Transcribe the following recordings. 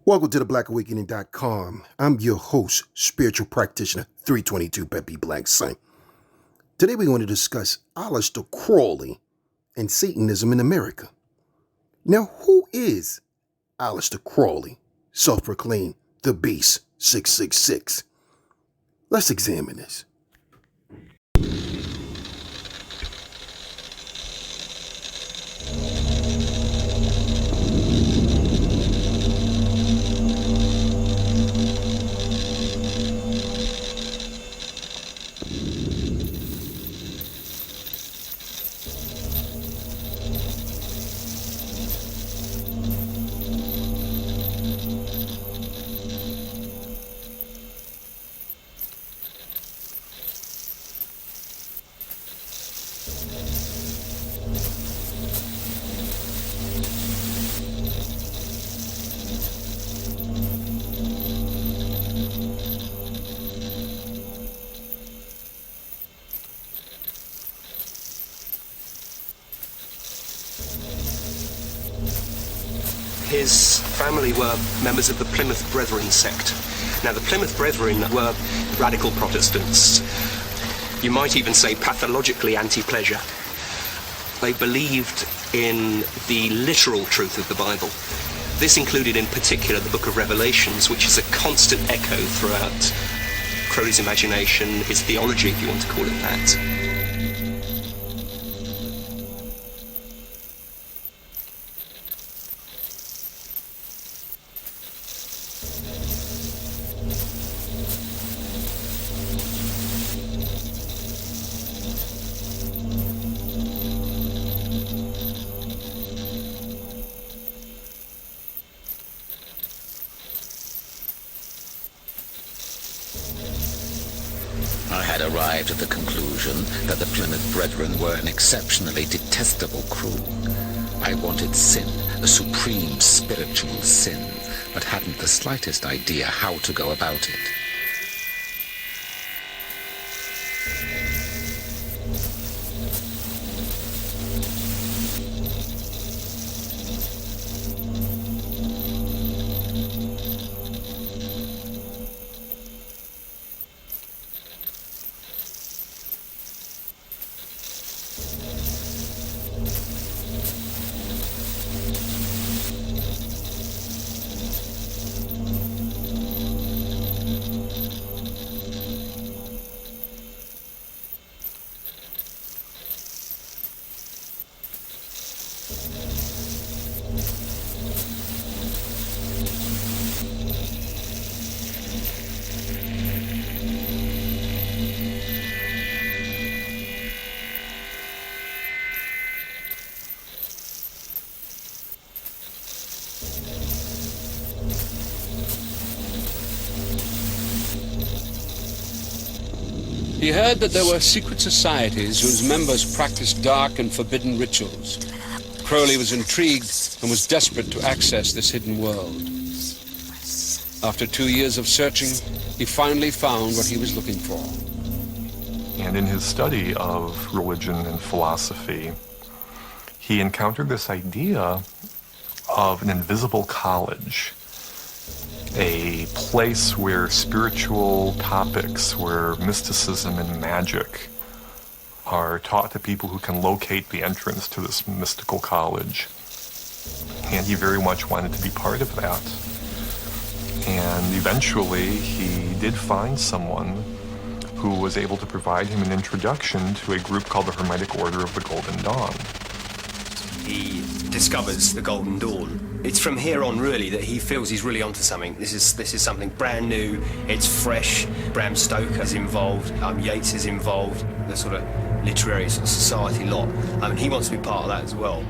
Welcome to the blackawakening.com. I'm your host, spiritual practitioner 322 Pepe Black Saint. Today we're going to discuss Aleister Crowley and Satanism in America. Now, who is Aleister Crowley, self-proclaimed the Beast 666? Let's examine this. His family were members of the Plymouth Brethren sect. Now, the Plymouth Brethren were radical Protestants. You might even say pathologically anti-pleasure. They believed in the literal truth of the Bible. This included in particular the book of Revelations, which is a constant echo throughout Crowley's imagination, his theology, if you want to call it that. I had arrived at the conclusion that the Plymouth Brethren were an exceptionally detestable crew. I wanted sin, a supreme spiritual sin, but hadn't the slightest idea how to go about it. He heard that there were secret societies whose members practiced dark and forbidden rituals. Crowley was intrigued and was desperate to access this hidden world. After 2 years of searching, he finally found what he was looking for. And in his study of religion and philosophy, he encountered this idea of an invisible college, a place where spiritual topics, where mysticism and magic are taught to people who can locate the entrance to this mystical college. And he very much wanted to be part of that. And eventually he did find someone who was able to provide him an introduction to a group called the Hermetic Order of the Golden Dawn. He discovers the Golden Dawn. It's from here on, really, that he feels he's really onto something. This is something brand new. It's fresh. Bram Stoker is involved. Yeats is involved. The sort of literary sort of society lot. He wants to be part of that as well.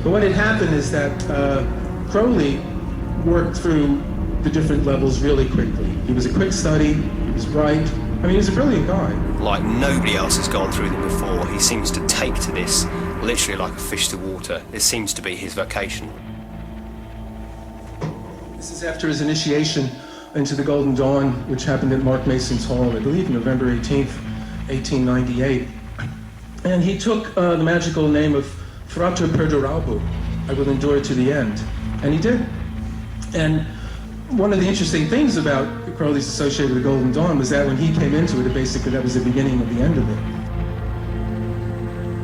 But what had happened is that Crowley worked through the different levels really quickly. He was a quick study, he was bright. I mean, he was a brilliant guy. Like nobody else has gone through them before. He seems to take to this literally like a fish to water. It seems to be his vocation. This is after his initiation into the Golden Dawn, which happened at Mark Mason's Hall, I believe November 18th, 1898. And he took the magical name of Frater Perdurabo, I will endure to the end. And he did. And one of the interesting things about Crowley's associated with the Golden Dawn was that when he came into it, basically that was the beginning of the end of it.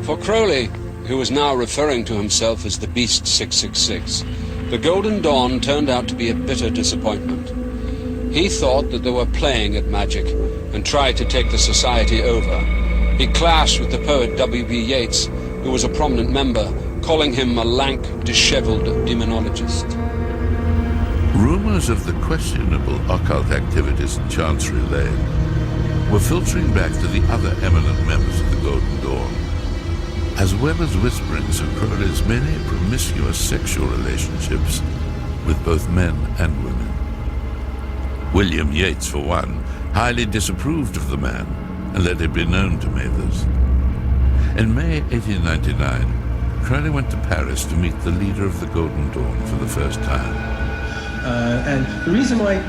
For Crowley, who was now referring to himself as the Beast 666, the Golden Dawn turned out to be a bitter disappointment. He thought that they were playing at magic and tried to take the society over. He clashed with the poet W.B. Yeats, who was a prominent member, calling him a lank, disheveled demonologist. Rumors of the questionable occult activities in Chancery Lane were filtering back to the other eminent members of the Golden Dawn, as well as whisperings of Crowley's many promiscuous sexual relationships with both men and women. William Yeats, for one, highly disapproved of the man and let it be known to Mathers. In May 1899, Crowley went to Paris to meet the leader of the Golden Dawn for the first time. And the reason why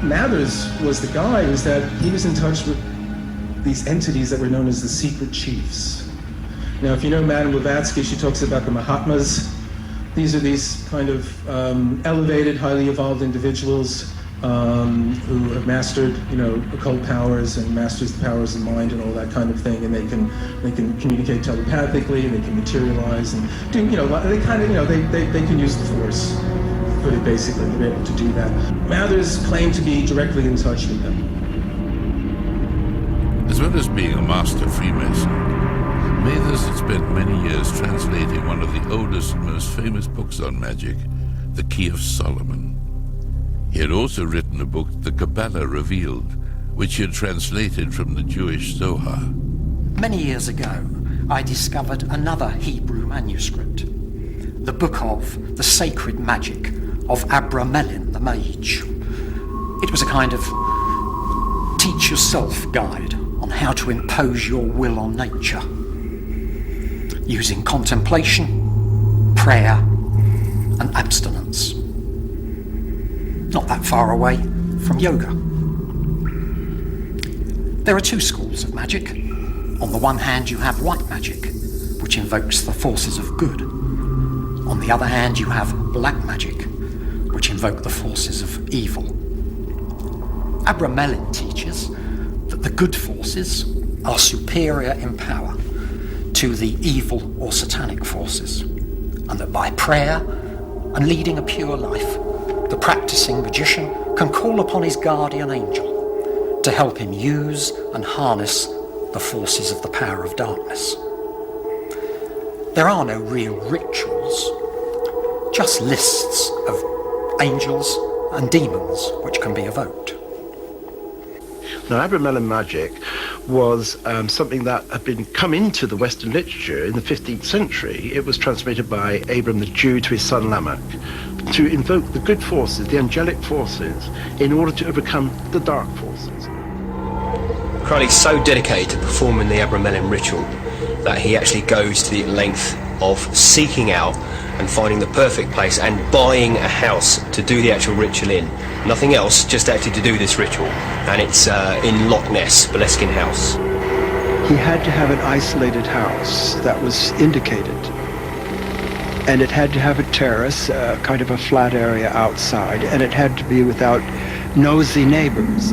Mathers was the guy was that he was in touch with these entities that were known as the secret chiefs. Now, if you know Madame Blavatsky, she talks about the Mahatmas. These are these kind of elevated, highly evolved individuals who have mastered, occult powers and masters the powers of mind and all that kind of thing, and they can communicate telepathically, and they can materialize and do, they kind of, they can use the force. Put it basically, they're able to do that. Mathers claimed to be directly in touch with them. As well as being a master Freemason, Mathers had spent many years translating one of the oldest and most famous books on magic, The Key of Solomon. He had also written a book, The Kabbalah Revealed, which he had translated from the Jewish Zohar. Many years ago, I discovered another Hebrew manuscript, the book of the sacred magic of Abramelin the mage. It was a kind of teach yourself guide on how to impose your will on nature, using contemplation, prayer, and abstinence. Not that far away from yoga. There are two schools of magic. On the one hand, you have white magic, which invokes the forces of good. On the other hand, you have black magic, which invoke the forces of evil. Abramelin teaches that the good forces are superior in power to the evil or satanic forces, and that by prayer and leading a pure life, the practicing magician can call upon his guardian angel to help him use and harness the forces of the power of darkness. There are no real rituals, just lists of angels and demons which can be evoked. Now, Abramelin magic was something that had come into the Western literature in the 15th century. It was transmitted by Abram the Jew to his son Lamech to invoke the good forces, the angelic forces, in order to overcome the dark forces. Crowley's so dedicated to performing the Abramelin ritual that he actually goes to the length of seeking out and finding the perfect place and buying a house to do the actual ritual in. Nothing else, just actually to do this ritual. And it's in Loch Ness, Boleskine House. He had to have an isolated house that was indicated. And it had to have a terrace, kind of a flat area outside, and it had to be without nosy neighbors.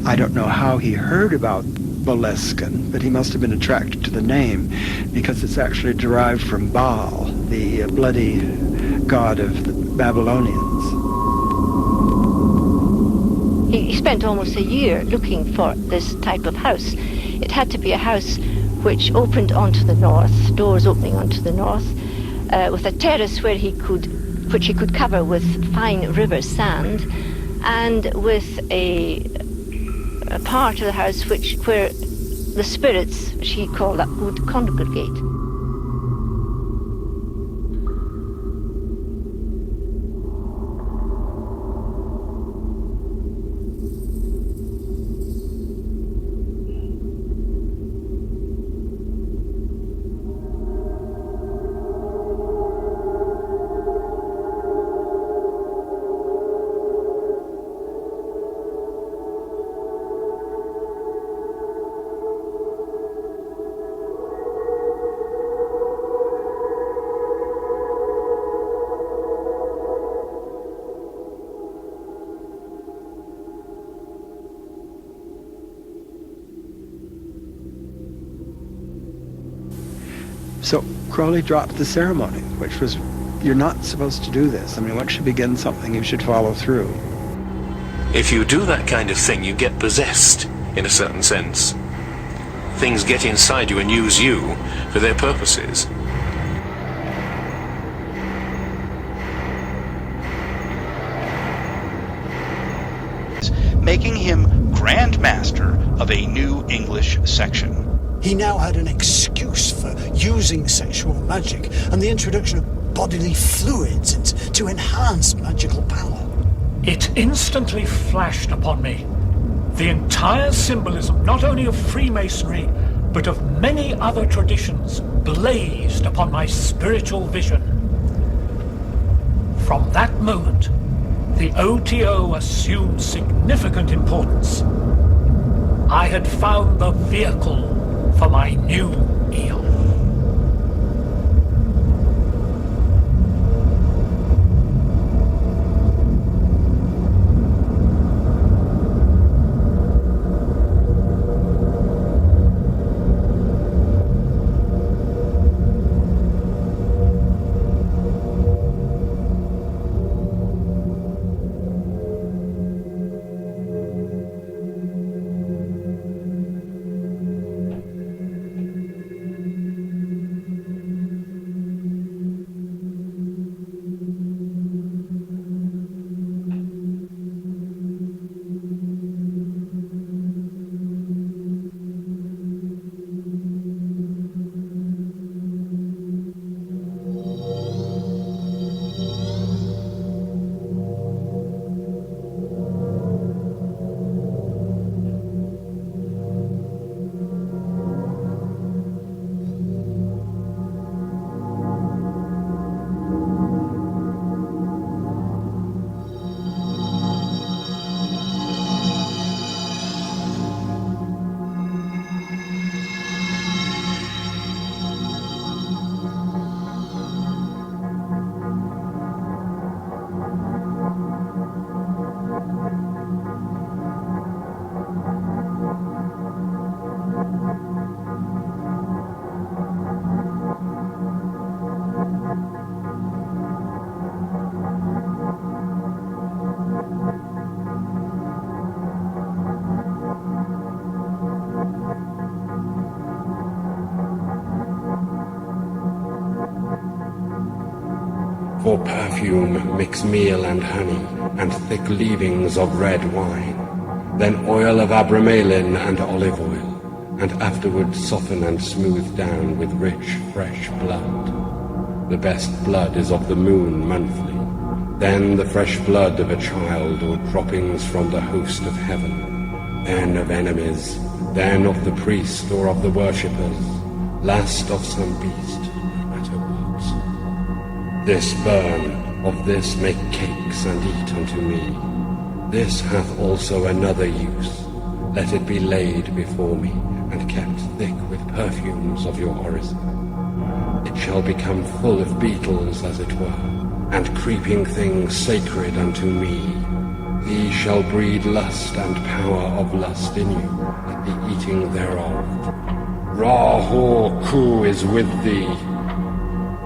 I don't know how he heard about Boleskine, but he must have been attracted to the name because it's actually derived from Baal, the bloody god of the Babylonians. He spent almost a year looking for this type of house. It had to be a house which opened onto the north, doors opening onto the north, with a terrace which he could cover with fine river sand, and with a part of the house where the spirits, which he called that, would congregate. So Crowley dropped the ceremony, which was, you're not supposed to do this. I mean, once you begin something, you should follow through. If you do that kind of thing, you get possessed, in a certain sense. Things get inside you and use you for their purposes. Making him Grand Master of a new English section. He now had an excuse for using sexual magic and the introduction of bodily fluids to enhance magical power. It instantly flashed upon me. The entire symbolism, not only of Freemasonry, but of many other traditions, blazed upon my spiritual vision. From that moment, the OTO assumed significant importance. I had found the vehicle for my new eon. For perfume mix meal and honey, and thick leavings of red wine, then oil of abramelin and olive oil, and afterward soften and smooth down with rich, fresh blood. The best blood is of the moon monthly, then the fresh blood of a child or droppings from the host of heaven, then of enemies, then of the priest or of the worshippers, last of some beast, no matter what. This burn, of this make cakes and eat unto me. This hath also another use. Let it be laid before me, and kept thick with perfumes of your orison. It shall become full of beetles, as it were, and creeping things sacred unto me. These shall breed lust and power of lust in you, at the eating thereof. Ra-Ho-Ku is with thee.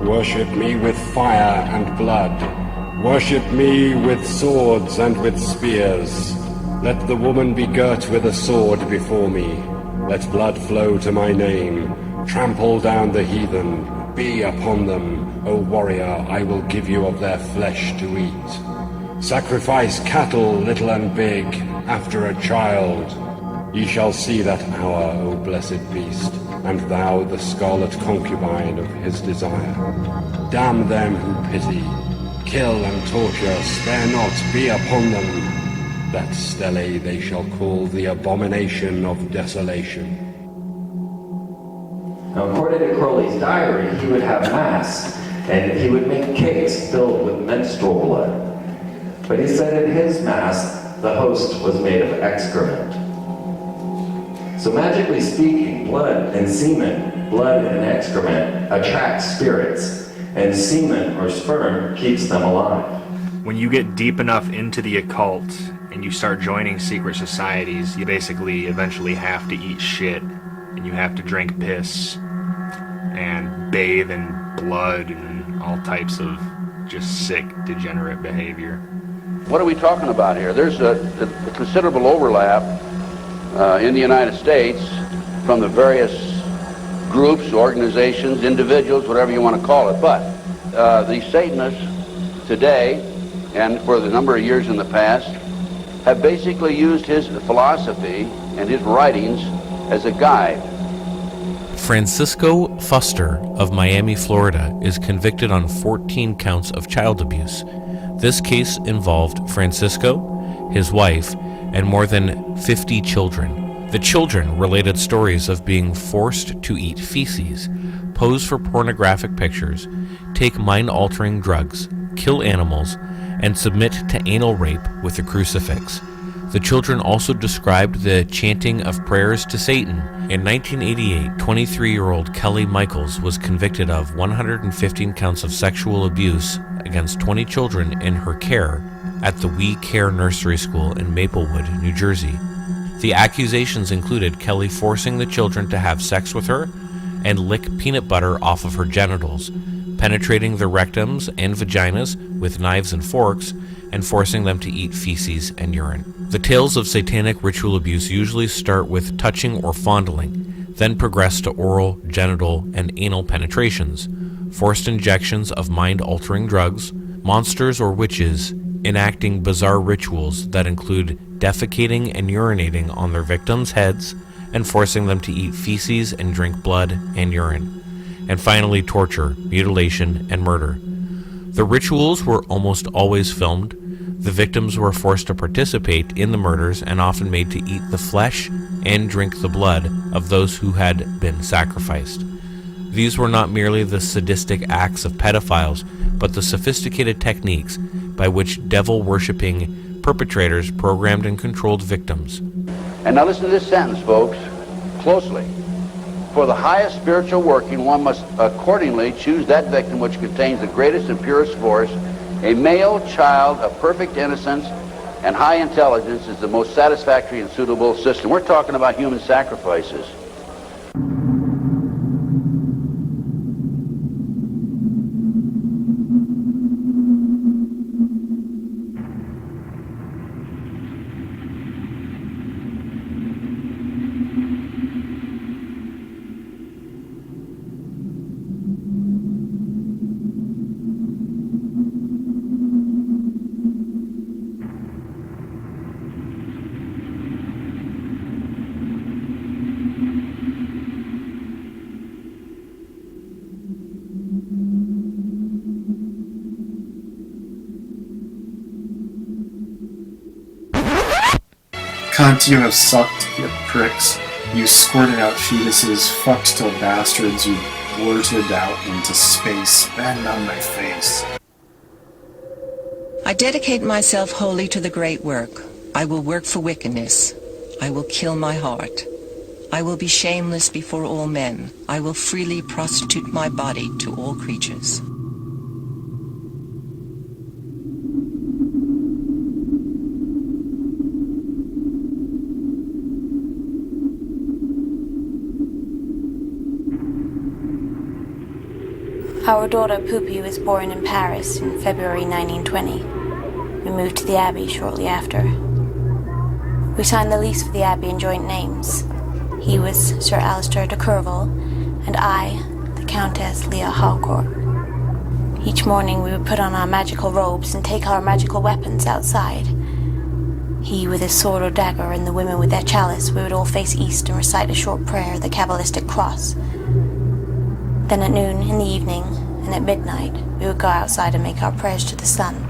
Worship me with fire and blood. Worship me with swords and with spears. Let the woman be girt with a sword before me. Let blood flow to my name. Trample down the heathen. Be upon them, O warrior, I will give you of their flesh to eat. Sacrifice cattle, little and big, after a child. Ye shall see that hour, O blessed beast, and thou the scarlet concubine of his desire. Damn them who pity. Kill and torture, spare not, be upon them. That stele they shall call the abomination of desolation. Now, according to Crowley's diary, he would have mass, and he would make cakes filled with menstrual blood. But he said in his mass, the host was made of excrement. So magically speaking, blood and semen, blood and excrement attract spirits, and semen or sperm keeps them alive. When you get deep enough into the occult and you start joining secret societies, you basically eventually have to eat shit, and you have to drink piss and bathe in blood and all types of just sick, degenerate behavior. What are we talking about here? There's a considerable overlap in the United States from the various groups, organizations, individuals, whatever you want to call it. But the Satanists today, and for the number of years in the past, have basically used his philosophy and his writings as a guide. Francisco Fuster of Miami, Florida, is convicted on 14 counts of child abuse. This case involved Francisco, his wife, and more than 50 children. The children related stories of being forced to eat feces, pose for pornographic pictures, take mind-altering drugs, kill animals, and submit to anal rape with a crucifix. The children also described the chanting of prayers to Satan. In 1988, 23-year-old Kelly Michaels was convicted of 115 counts of sexual abuse against 20 children in her care at the We Care Nursery School in Maplewood, New Jersey. The accusations included Kelly forcing the children to have sex with her and lick peanut butter off of her genitals, penetrating their rectums and vaginas with knives and forks, and forcing them to eat feces and urine. The tales of satanic ritual abuse usually start with touching or fondling, then progress to oral, genital, and anal penetrations, forced injections of mind-altering drugs, monsters or witches enacting bizarre rituals that include defecating and urinating on their victims' heads and forcing them to eat feces and drink blood and urine, and finally torture, mutilation, and murder. The rituals were almost always filmed. The victims were forced to participate in the murders and often made to eat the flesh and drink the blood of those who had been sacrificed. These were not merely the sadistic acts of pedophiles, but the sophisticated techniques by which devil-worshipping perpetrators programmed and controlled victims. And now listen to this sentence, folks, closely. For the highest spiritual working, one must accordingly choose that victim which contains the greatest and purest force. A male child of perfect innocence and high intelligence is the most satisfactory and suitable system. We're talking about human sacrifices. Cunt, you have sucked, you pricks. You squirted out fetuses, fucked till bastards, you blurted out into space. Bend on my face. I dedicate myself wholly to the great work. I will work for wickedness. I will kill my heart. I will be shameless before all men. I will freely prostitute my body to all creatures. Our daughter Poopy was born in Paris in February 1920. We moved to the Abbey shortly after. We signed the lease for the Abbey in joint names. He was Sir Aleister de Courval, and I, the Countess Leah Harcourt. Each morning we would put on our magical robes and take our magical weapons outside. He with his sword or dagger, and the women with their chalice. We would all face east and recite a short prayer, the Kabbalistic cross. Then at noon, in the evening, and at midnight, we would go outside and make our prayers to the sun.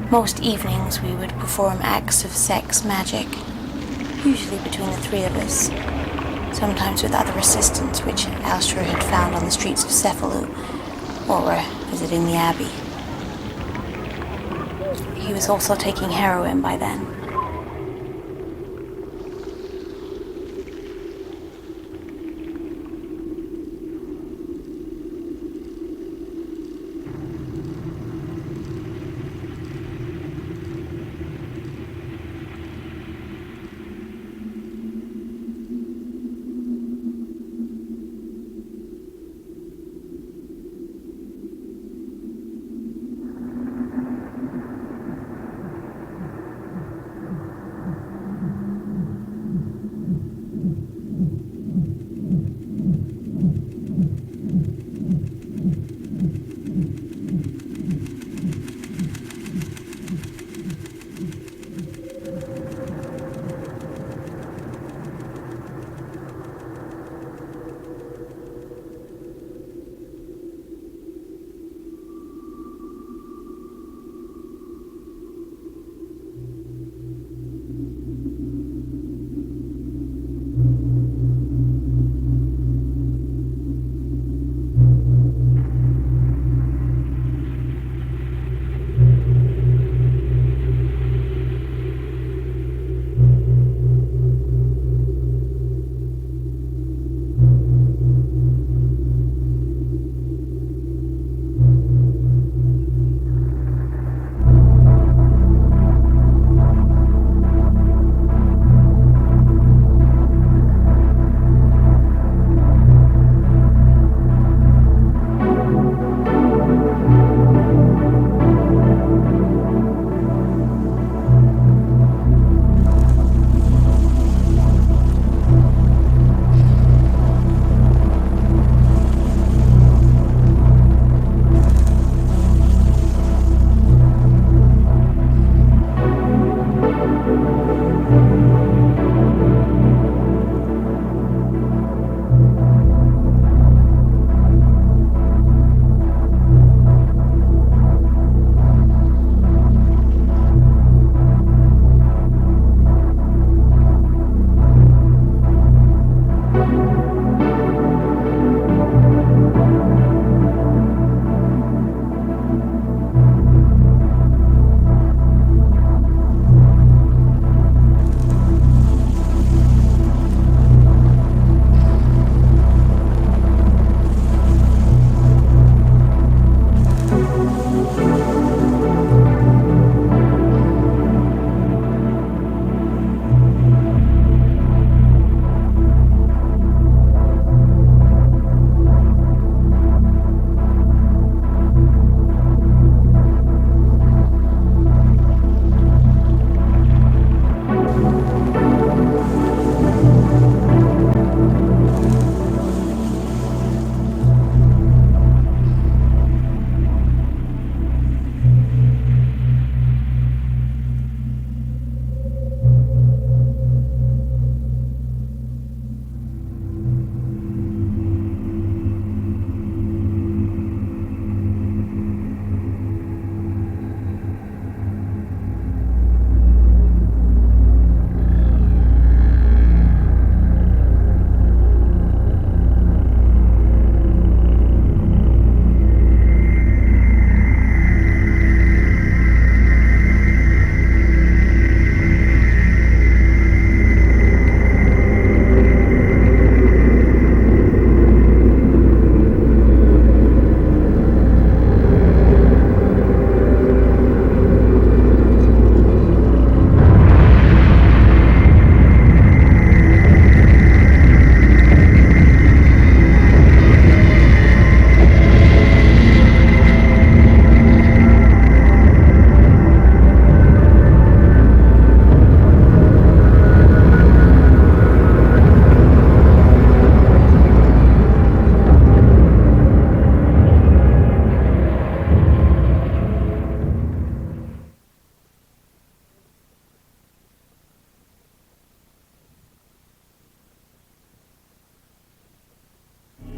Most evenings we would perform acts of sex magic, usually between the three of us, sometimes with other assistants which Aleister had found on the streets of Cefalù, or were visiting the Abbey. He was also taking heroin by then.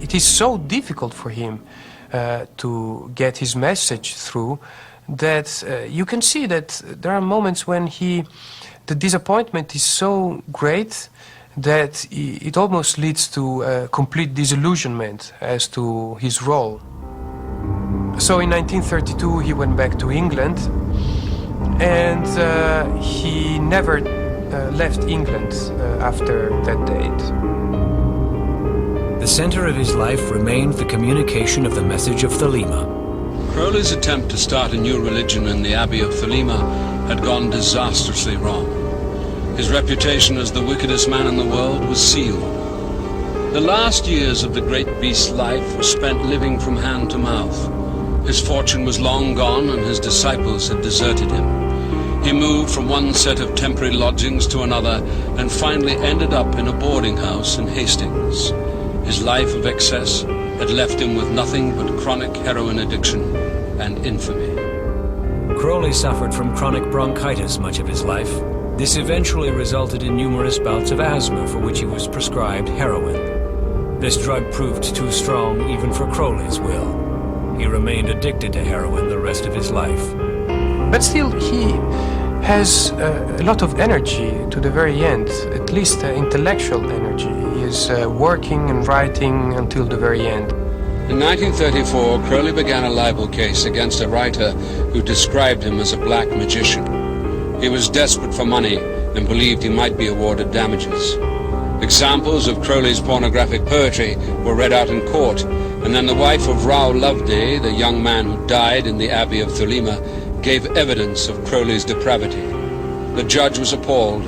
it is so difficult for him to get his message through that you can see that there are moments when the disappointment is so great that it almost leads to complete disillusionment as to his role. So in 1932 he went back to England, and he never left England after that date. The center of his life remained the communication of the message of Thelema. Crowley's attempt to start a new religion in the Abbey of Thelema had gone disastrously wrong. His reputation as the wickedest man in the world was sealed. The last years of the great beast's life were spent living from hand to mouth. His fortune was long gone, and his disciples had deserted him. He moved from one set of temporary lodgings to another, and finally ended up in a boarding house in Hastings. His life of excess had left him with nothing but chronic heroin addiction and infamy. Crowley suffered from chronic bronchitis much of his life. This eventually resulted in numerous bouts of asthma for which he was prescribed heroin. This drug proved too strong even for Crowley's will. He remained addicted to heroin the rest of his life. But still, he has a lot of energy to the very end, at least intellectual energy. He is working and writing until the very end. In 1934, Crowley began a libel case against a writer who described him as a black magician. He was desperate for money and believed he might be awarded damages. Examples of Crowley's pornographic poetry were read out in court, and then the wife of Rao Loveday, the young man who died in the Abbey of Thelema, gave evidence of Crowley's depravity. The judge was appalled,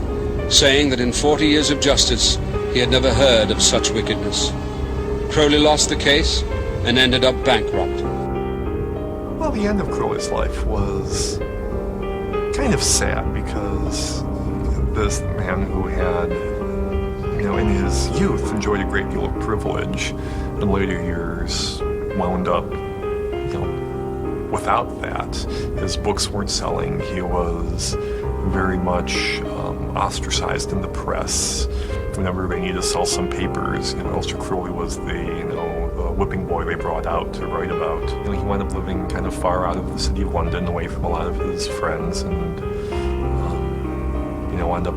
saying that in 40 years of justice he had never heard of such wickedness. Crowley lost the case and ended up bankrupt. Well, the end of Crowley's life was kind of sad, because this man who had, in his youth enjoyed a great deal of privilege, in later years wound up, without that. His books weren't selling. He was very much ostracized in the press. Whenever they needed to sell some papers, Aleister Crowley was the whipping boy they brought out to write about. He wound up living kind of far out of the city of London, away from a lot of his friends, and wound up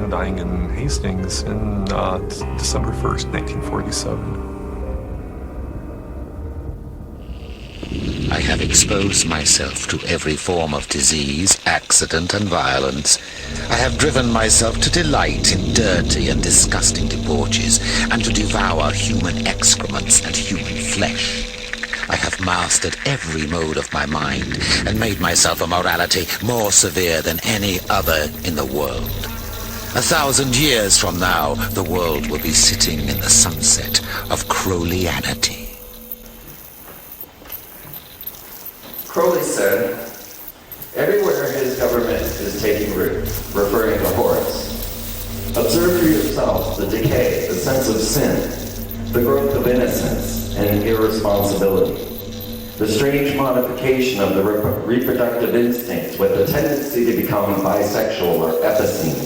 dying in Hastings in December 1st, 1947. I have exposed myself to every form of disease, accident, and violence. I have driven myself to delight in dirty and disgusting debauches, and to devour human excrements and human flesh. I have mastered every mode of my mind, and made myself a morality more severe than any other in the world. 1,000 years from now, the world will be sitting in the sunset of Crowleyanity. Crowley said, "Everywhere his government is taking root," referring to Horace. "Observe for yourself the decay, the sense of sin, the growth of innocence and irresponsibility, the strange modification of the reproductive instincts with a tendency to become bisexual or epicene,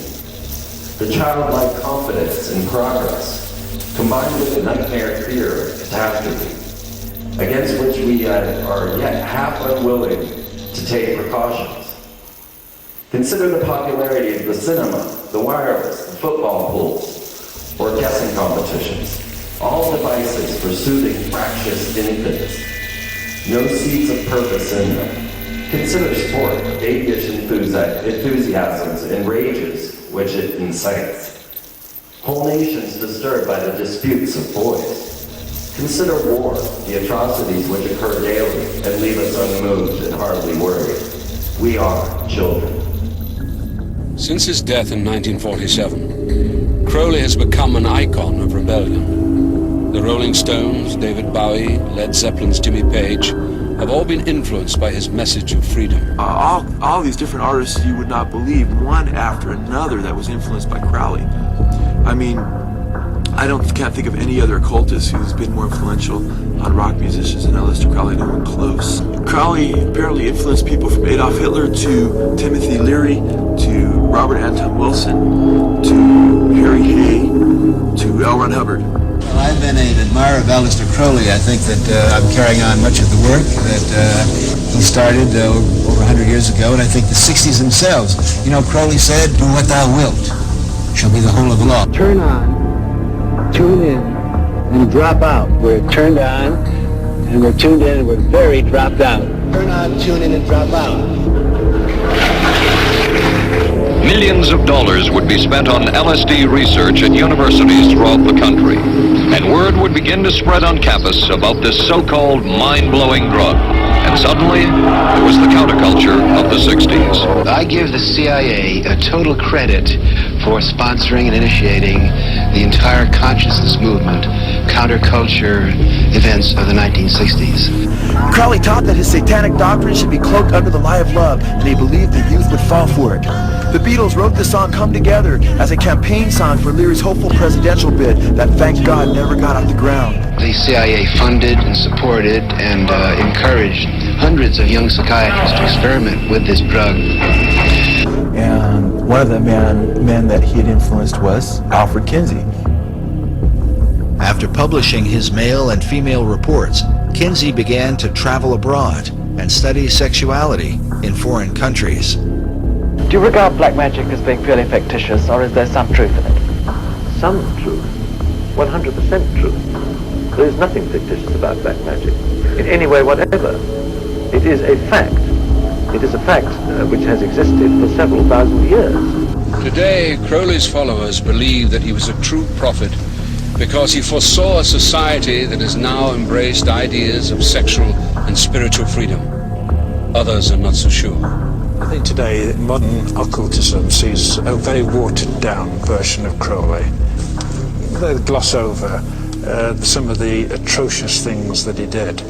the childlike confidence in progress, combined with the nightmare fear of catastrophe, against which we are yet half unwilling to take precautions. Consider the popularity of the cinema, the wireless, the football pools, or guessing competitions, all devices for soothing fractious infants. No seeds of purpose in them. Consider sport, babyish enthusiasms and rages which it incites. Whole nations disturbed by the disputes of boys. Consider war, the atrocities which occur daily and leave us unmoved and hardly worried. We are children." Since his death in 1947, Crowley has become an icon of rebellion. The Rolling Stones, David Bowie, Led Zeppelin's Jimmy Page have all been influenced by his message of freedom. All these different artists you would not believe, one after another, that was influenced by Crowley. I mean, I can't think of any other occultist who's been more influential on rock musicians than Aleister Crowley. No one close. Crowley apparently influenced people from Adolf Hitler to Timothy Leary to Robert Anton Wilson to Harry Hay to L. Ron Hubbard. Well, I've been an admirer of Aleister Crowley. I think that I'm carrying on much of the work that he started over 100 years ago, and I think the 60s themselves. You know, Crowley said, "Do what thou wilt shall be the whole of the law." Turn on, tune in, and drop out. We're turned on, and we're tuned in, and we're very dropped out. Turn on, tune in, and drop out. Millions of dollars would be spent on LSD research at universities throughout the country, and word would begin to spread on campus about this so-called mind-blowing drug. And suddenly, there was the counterculture of the 60s. I give the CIA a total credit for sponsoring and initiating the entire consciousness movement, counterculture events of the 1960s. Crowley taught that his satanic doctrine should be cloaked under the lie of love, and he believed the youth would fall for it. The Beatles wrote the song Come Together as a campaign song for Leary's hopeful presidential bid that, thank God, never got off the ground. The CIA funded and supported and encouraged hundreds of young psychiatrists to experiment with this drug. And one of the men that he had influenced was Alfred Kinsey. After publishing his male and female reports, Kinsey began to travel abroad and study sexuality in foreign countries. Do you regard black magic as being purely fictitious, or is there some truth in it? Some truth. 100% truth. There is nothing fictitious about black magic, in any way whatever. It is a fact. It is a fact which has existed for several thousand years. Today, Crowley's followers believe that he was a true prophet because he foresaw a society that has now embraced ideas of sexual and spiritual freedom. Others are not so sure. I think today modern occultism sees a very watered-down version of Crowley. They gloss over some of the atrocious things that he did,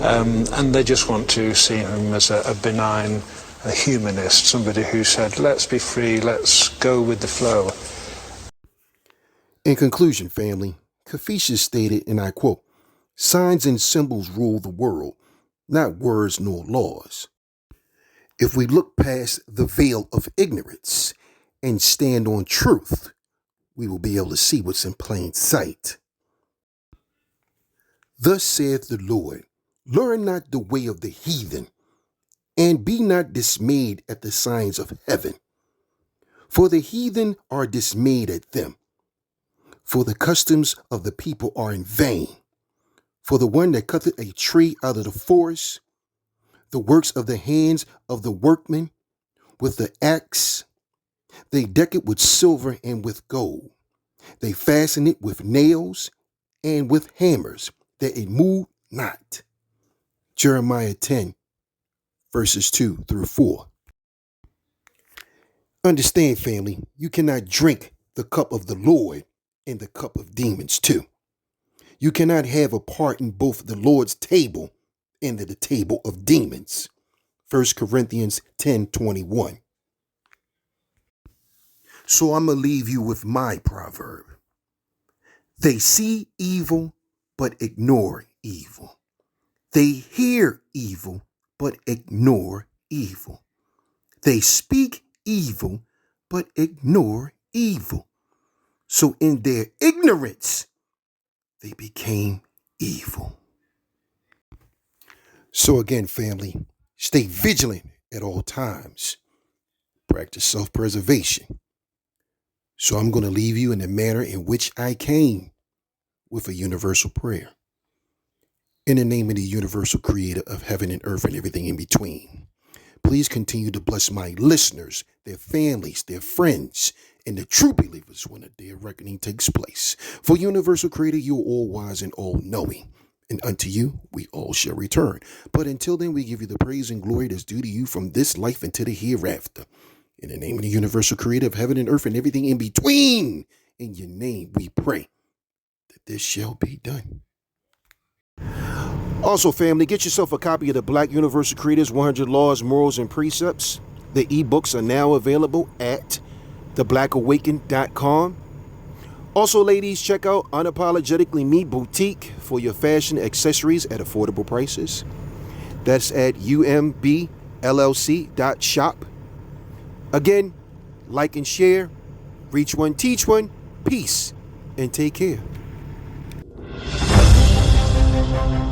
and they just want to see him as a benign humanist, somebody who said, let's be free, let's go with the flow. In conclusion, family, Confucius stated, and I quote, "Signs and symbols rule the world, not words nor laws. If we look past the veil of ignorance and stand on truth, we will be able to see what's in plain sight. Thus saith the Lord, learn not the way of the heathen, and be not dismayed at the signs of heaven. For the heathen are dismayed at them. For the customs of the people are in vain. For the one that cutteth a tree out of the forest, the works of the hands of the workmen, with the axe, they deck it with silver and with gold. They fasten it with nails and with hammers, that it move not." Jeremiah 10, verses 2 through 4. Understand, family, you cannot drink the cup of the Lord and the cup of demons too. You cannot have a part in both the Lord's table and the table of demons. 1 Corinthians 10:21. So I'm going to leave you with my proverb. They see evil, but ignore evil. They hear evil, but ignore evil. They speak evil, but ignore evil. So in their ignorance, they became evil. So again, family, stay vigilant at all times. Practice self-preservation. So I'm going to leave you in the manner in which I came, with a universal prayer. In the name of the universal creator of heaven and earth and everything in between, please continue to bless my listeners, their families, their friends, and the true believers when a day of reckoning takes place. For universal creator, you are all wise and all knowing, and unto you we all shall return. But until then, we give you the praise and glory that's due to you from this life into the hereafter. In the name of the universal creator of heaven and earth and everything in between, in your name we pray that this shall be done. Also, family, get yourself a copy of the Black Universal Creators 100 Laws, Morals, and Precepts. The ebooks are now available at theblackawakened.com. Also, ladies, check out Unapologetically Me Boutique for your fashion accessories at affordable prices. That's at umbllc.shop. Again, like and share, reach one, teach one, peace, and take care. Thank you.